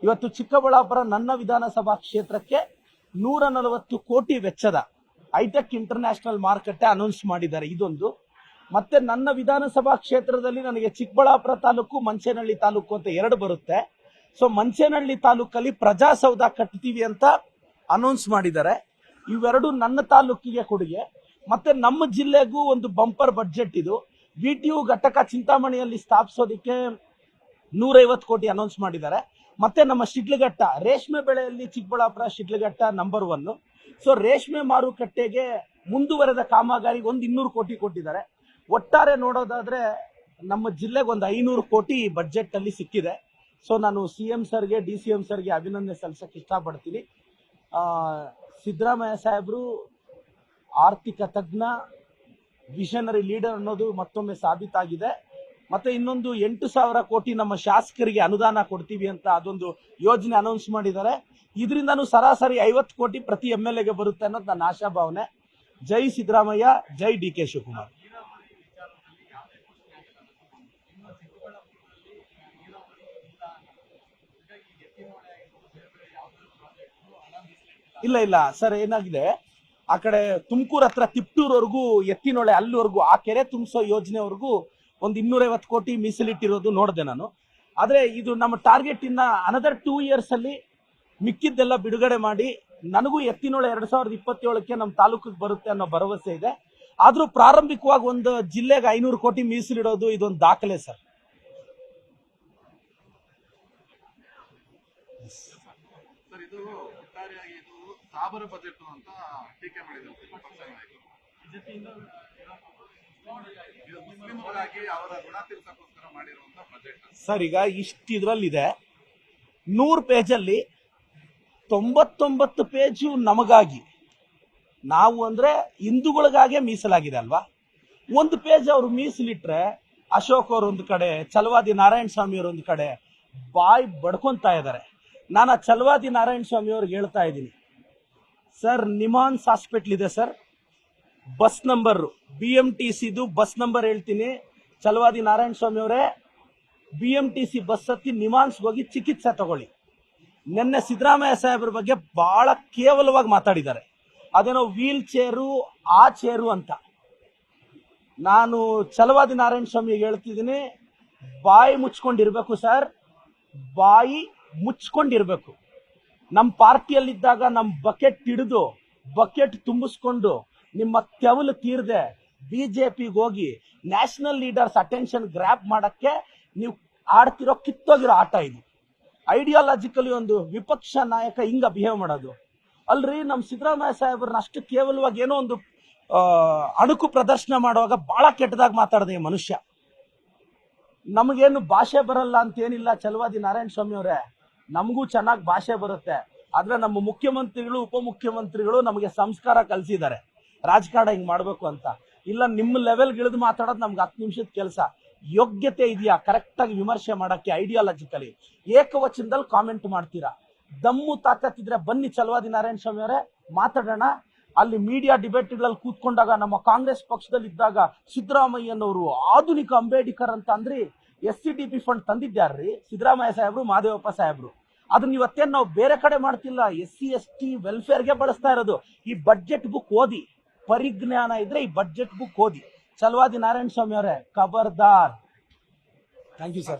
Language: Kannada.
ಇವತ್ತು ಚಿಕ್ಕಬಳ್ಳಾಪುರ ನನ್ನ ವಿಧಾನಸಭಾ ಕ್ಷೇತ್ರಕ್ಕೆ 140 ಕೋಟಿ ವೆಚ್ಚದ ಹೈಟೆಕ್ ಇಂಟರ್ನ್ಯಾಷನಲ್ ಮಾರುಕಟ್ಟೆ ಅನೌನ್ಸ್ ಮಾಡಿದ್ದಾರೆ. ಇದೊಂದು. ಮತ್ತೆ ನನ್ನ ವಿಧಾನಸಭಾ ಕ್ಷೇತ್ರದಲ್ಲಿ ನನಗೆ ಚಿಕ್ಕಬಳ್ಳಾಪುರ ತಾಲೂಕು, ಮಂಚೇನಹಳ್ಳಿ ತಾಲೂಕು ಅಂತ ಎರಡು ಬರುತ್ತೆ. ಸೊ ಮಂಚೇನಹಳ್ಳಿ ತಾಲೂಕಲ್ಲಿ ಪ್ರಜಾಸೌಧ ಕಟ್ತೀವಿ ಅಂತ ಅನೌನ್ಸ್ ಮಾಡಿದ್ದಾರೆ. ಇವೆರಡು ನನ್ನ ತಾಲೂಕಿಗೆ ಕೊಡುಗೆ. ಮತ್ತೆ ನಮ್ಮ ಜಿಲ್ಲೆಗೂ ಒಂದು ಬಂಪರ್ ಬಡ್ಜೆಟ್ ಇದು. VTU ಘಟಕ ಚಿಂತಾಮಣಿಯಲ್ಲಿ ಸ್ಥಾಪಿಸೋದಕ್ಕೆ 150 ಕೋಟಿ ಅನೌನ್ಸ್ ಮಾಡಿದ್ದಾರೆ. ಮತ್ತೆ ನಮ್ಮ ಶಿಡ್ಲಘಟ್ಟ ರೇಷ್ಮೆ ಬೆಳೆಯಲ್ಲಿ ಚಿಕ್ಕಬಳ್ಳಾಪುರ ಶಿಡ್ಲಘಟ್ಟ ನಂಬರ್ 1. ಸೊ ರೇಷ್ಮೆ ಮಾರುಕಟ್ಟೆಗೆ ಮುಂದುವರೆದ ಕಾಮಗಾರಿಗೆ ಒಂದು 200 ಕೋಟಿ ಕೊಟ್ಟಿದ್ದಾರೆ. ಒಟ್ಟಾರೆ ನೋಡೋದಾದ್ರೆ ನಮ್ಮ ಜಿಲ್ಲೆಗೆ ಒಂದು 500 ಕೋಟಿ ಬಡ್ಜೆಟ್ ಅಲ್ಲಿ ಸಿಕ್ಕಿದೆ. ಸೊ ನಾನು CM ಸರ್ಗೆ, DCM ಸರ್ಗೆ ಅಭಿನಂದನೆ ಸಲ್ಲಿಸಕ್ಕೆ ಇಷ್ಟಪಡ್ತೀನಿ. ಸಿದ್ದರಾಮಯ್ಯ ಸಾಹೇಬರು ಆರ್ಥಿಕ ತಜ್ಞ, ವಿಷನರಿ ಲೀಡರ್ ಅನ್ನೋದು ಮತ್ತೊಮ್ಮೆ ಸಾಬೀತಾಗಿದೆ. ಮತ್ತೆ ಇನ್ನೊಂದು 8,000 ಕೋಟಿ ನಮ್ಮ ಶಾಸಕರಿಗೆ ಅನುದಾನ ಕೊಡ್ತೀವಿ ಅಂತ ಅದೊಂದು ಯೋಜನೆ ಅನೌನ್ಸ್ ಮಾಡಿದ್ದಾರೆ. ಇದರಿಂದನೂ ಸರಾಸರಿ 50 ಕೋಟಿ ಪ್ರತಿ MLA ಗೆ ಬರುತ್ತೆ ಅನ್ನೋದು ನನ್ನ ಆಶಾಭಾವನೆ. ಜೈ ಸಿದ್ದರಾಮಯ್ಯ, ಜೈ DK ಶಿವಕುಮಾರ್. ಇಲ್ಲ ಸರ್, ಏನಾಗಿದೆ, ಆ ಕಡೆ ತುಮಕೂರು ಹತ್ರ ತಿಪ್ಟೂರ್ವರೆಗೂ ಎತ್ತಿನೊಳೆ ಅಲ್ಲಿವರೆಗೂ ಆ ಕೆರೆ ತುಂಬಿಸೋ ಯೋಜನೆವರೆಗೂ ಒಂದು 250 ಕೋಟಿ ಮೀಸಲಿಟ್ಟಿರೋದು ನೋಡಿದೆ ನಾನು. ಆದ್ರೆ ಇದು ನಮ್ಮ ಟಾರ್ಗೆಟ್ ಇನ್ನ ಅನದರ್ 2 years ಅಲ್ಲಿ ಮಿಕ್ಕಿದ್ದೆಲ್ಲ ಬಿಡುಗಡೆ ಮಾಡಿ ನನಗೂ ಎತ್ತಿನೊಳೆ 2027ಕ್ಕೆ ನಮ್ಮ ತಾಲೂಕಿಗೆ ಬರುತ್ತೆ ಅನ್ನೋ ಭರವಸೆ ಇದೆ. ಆದ್ರೂ ಪ್ರಾರಂಭಿಕವಾಗಿ ಒಂದು ಜಿಲ್ಲೆಗೆ 500 ಕೋಟಿ ಮೀಸಲಿಡೋದು ಇದೊಂದು ದಾಖಲೆ ಸರ್. ಇದು ಒಟ್ಟಾರೆಯಾಗಿ ಇದು ಸಾಬರ ಬಜೆಟ್ ಅಂತ ಟೀಕೆ ಮಾಡಿದ್ದಾರೆ ಪಕ್ಷ ನಾಯಕರು. ಇದು ಮುಸ್ಲಿಮರಾಗಿ ಅವರ ಋಣ ತೀರ್ಸಕ್ಕೋಸ್ಕರ ಮಾಡಿರುವಂತ ಬಜೆಟ್ ಸರ್. ಈಗ ಇದ್ರಲ್ಲಿದೆ 100 ಪೇಜಲ್ಲಿ 99 ಪೇಜು ನಮಗಾಗಿ, ನಾವು ಅಂದ್ರೆ ಹಿಂದೂಗಳಿಗಾಗೆ ಮೀಸಲಾಗಿದೆ ಅಲ್ವಾ. ಒಂದು ಪೇಜ್ ಅವರು ಮೀಸಲಿಟ್ರೆ ಅಶೋಕ್ ಅವರು ಒಂದು ಕಡೆ, ಛಲವಾದಿ ನಾರಾಯಣ ಸ್ವಾಮಿ ಅವರು ಒಂದು ಕಡೆ ಬಾಯಿ ಬಡ್ಕೊಂತಾ ಇದ್ದಾರೆ. ನಾನು ಆ ಛಲವಾದಿ ನಾರಾಯಣ ಸ್ವಾಮಿ ಅವ್ರಿಗೆ ಹೇಳ್ತಾ ಇದ್ದೀನಿ, ಸರ್ ನಿಮಾನ್ಸ್ ಹಾಸ್ಪಿಟ್ಲ್ ಇದೆ ಸರ್, ಬಸ್ ನಂಬರ್ BMTCದು ಬಸ್ ನಂಬರ್ ಹೇಳ್ತೀನಿ. ಛಲವಾದಿ ನಾರಾಯಣ ಸ್ವಾಮಿ ಅವರೇ, BMTC ಬಸ್ ಹತ್ತಿ ನಿಮಾನ್ಸ್ಗೆ ಹೋಗಿ ಚಿಕಿತ್ಸೆ ತಗೊಳ್ಳಿ. ನಿನ್ನೆ ಸಿದ್ದರಾಮಯ್ಯ ಸಾಹೇಬ್ರ ಬಗ್ಗೆ ಬಹಳ ಕೇವಲವಾಗಿ ಮಾತಾಡಿದ್ದಾರೆ. ಅದೇನೋ ವೀಲ್ ಚೇರು, ಆ ಚೇರು ಅಂತ. ನಾನು ಛಲವಾದಿ ನಾರಾಯಣ ಸ್ವಾಮಿಗೆ ಹೇಳ್ತಿದ್ದೀನಿ, ಬಾಯಿ ಮುಚ್ಕೊಂಡಿರ್ಬೇಕು ಸರ್, ಬಾಯಿ ಮುಚ್ಕೊಂಡಿರ್ಬೇಕು. ನಮ್ಮ ಪಾರ್ಟಿಯಲ್ಲಿದ್ದಾಗ ನಮ್ಮ ಬಕೆಟ್ ಹಿಡಿದು ಬಕೆಟ್ ತುಂಬಿಸ್ಕೊಂಡು ನಿಮ್ಮ ತೆವಲು ತೀರ್ದೆ BJPಗೆ ಹೋಗಿ ನ್ಯಾಷನಲ್ ಲೀಡರ್ಸ್ ಅಟೆನ್ಷನ್ ಗ್ರ್ಯಾಪ್ ಮಾಡಕ್ಕೆ ನೀವು ಆಡ್ತಿರೋ ಕಿತ್ತೋಗಿರೋ ಆಟ ಇದು. ಐಡಿಯಾಲಜಿಕಲಿ ಒಂದು ವಿಪಕ್ಷ ನಾಯಕ ಹಿಂಗ ಬಿಹೇವ್ ಮಾಡೋದು ಅಲ್ರಿ. ನಮ್ಮ ಸಿದ್ದರಾಮಯ್ಯ ಸಾಹೇಬ್ರನ್ನ ಅಷ್ಟು ಕೇವಲವಾಗಿ ಏನೋ ಒಂದು ಅಣುಕು ಪ್ರದರ್ಶನ ಮಾಡುವಾಗ ಬಹಳ ಕೆಟ್ಟದಾಗಿ ಮಾತಾಡದೆ ಈ ಮನುಷ್ಯ. ನಮಗೇನು ಭಾಷೆ ಬರಲ್ಲ ಅಂತೇನಿಲ್ಲ ಛಲವಾದಿ ನಾರಾಯಣ ಸ್ವಾಮಿ ಅವರೇ, ನಮಗೂ ಚೆನ್ನಾಗಿ ಭಾಷೆ ಬರುತ್ತೆ. ಆದ್ರೆ ನಮ್ಮ ಮುಖ್ಯಮಂತ್ರಿಗಳು, ಉಪಮುಖ್ಯಮಂತ್ರಿಗಳು ನಮಗೆ ಸಂಸ್ಕಾರ ಕಲಿಸಿದ್ದಾರೆ, ರಾಜಕಾರಣ ಹಿಂಗ್ ಮಾಡ್ಬೇಕು ಅಂತ. ಇಲ್ಲ ನಿಮ್ಮ ಲೆವೆಲ್ಗೆ ಇಳಿದು ಮಾತಾಡೋದು ನಮ್ಗೆ 10 ನಿಮಿಷದ ಕೆಲಸ. ಯೋಗ್ಯತೆ ಇದೆಯಾ ಕರೆಕ್ಟ್ ಆಗಿ ವಿಮರ್ಶೆ ಮಾಡಕ್ಕೆ? ಐಡಿಯಾಲಜಿಕಲಿ ಏಕವಚನದಲ್ಲಿ ಕಾಮೆಂಟ್ ಮಾಡ್ತೀರಾ. ದಮ್ಮು ತಾಕತ್ತಿದ್ರೆ ಬನ್ನಿ ಛಲವಾದಿ ನಾರಾಯಣ ಸ್ವಾಮಿ ಅವರೇ, ಮಾತಾಡೋಣ. ಅಲ್ಲಿ ಮೀಡಿಯಾ ಡಿಬೇಟ್ಗಳಲ್ಲಿ ಕೂತ್ಕೊಂಡಾಗ ನಮ್ಮ ಕಾಂಗ್ರೆಸ್ ಪಕ್ಷದಲ್ಲಿ ಇದ್ದಾಗ ಸಿದ್ದರಾಮಯ್ಯನವರು ಆಧುನಿಕ ಅಂಬೇಡ್ಕರ್ ಅಂತ ಅಂದ್ರಿ. SCDP ಫಂಡ್ ತಂದಿದ್ದಾರ್ರಿ ಸಿದ್ದರಾಮಯ್ಯ ಸಾಹೇಬ್ರು, ಮಹದೇವಪ್ಪ ಸಾಹೇಬ್ರು. ಅದನ್ನ ಇವತ್ತೇನು ನಾವು ಬೇರೆ ಕಡೆ ಮಾಡ್ತಿಲ್ಲ, SC ST ವೆಲ್ಫೇರ್ಗೆ ಬಳಸ್ತಾ ಇರೋದು. ಈ ಬಡ್ಜೆಟ್ ಬುಕ್ ಓದಿ, ಪರಿಜ್ಞಾನ ಇದ್ರೆ ಈ ಬಡ್ಜೆಟ್ ಬುಕ್ ಓದಿ. ಛಲವಾದಿ ನಾರಾಯಣ ಸ್ವಾಮಿ ಅವರೇ, ಖಬರ್ದಾರ್. Thank you sir.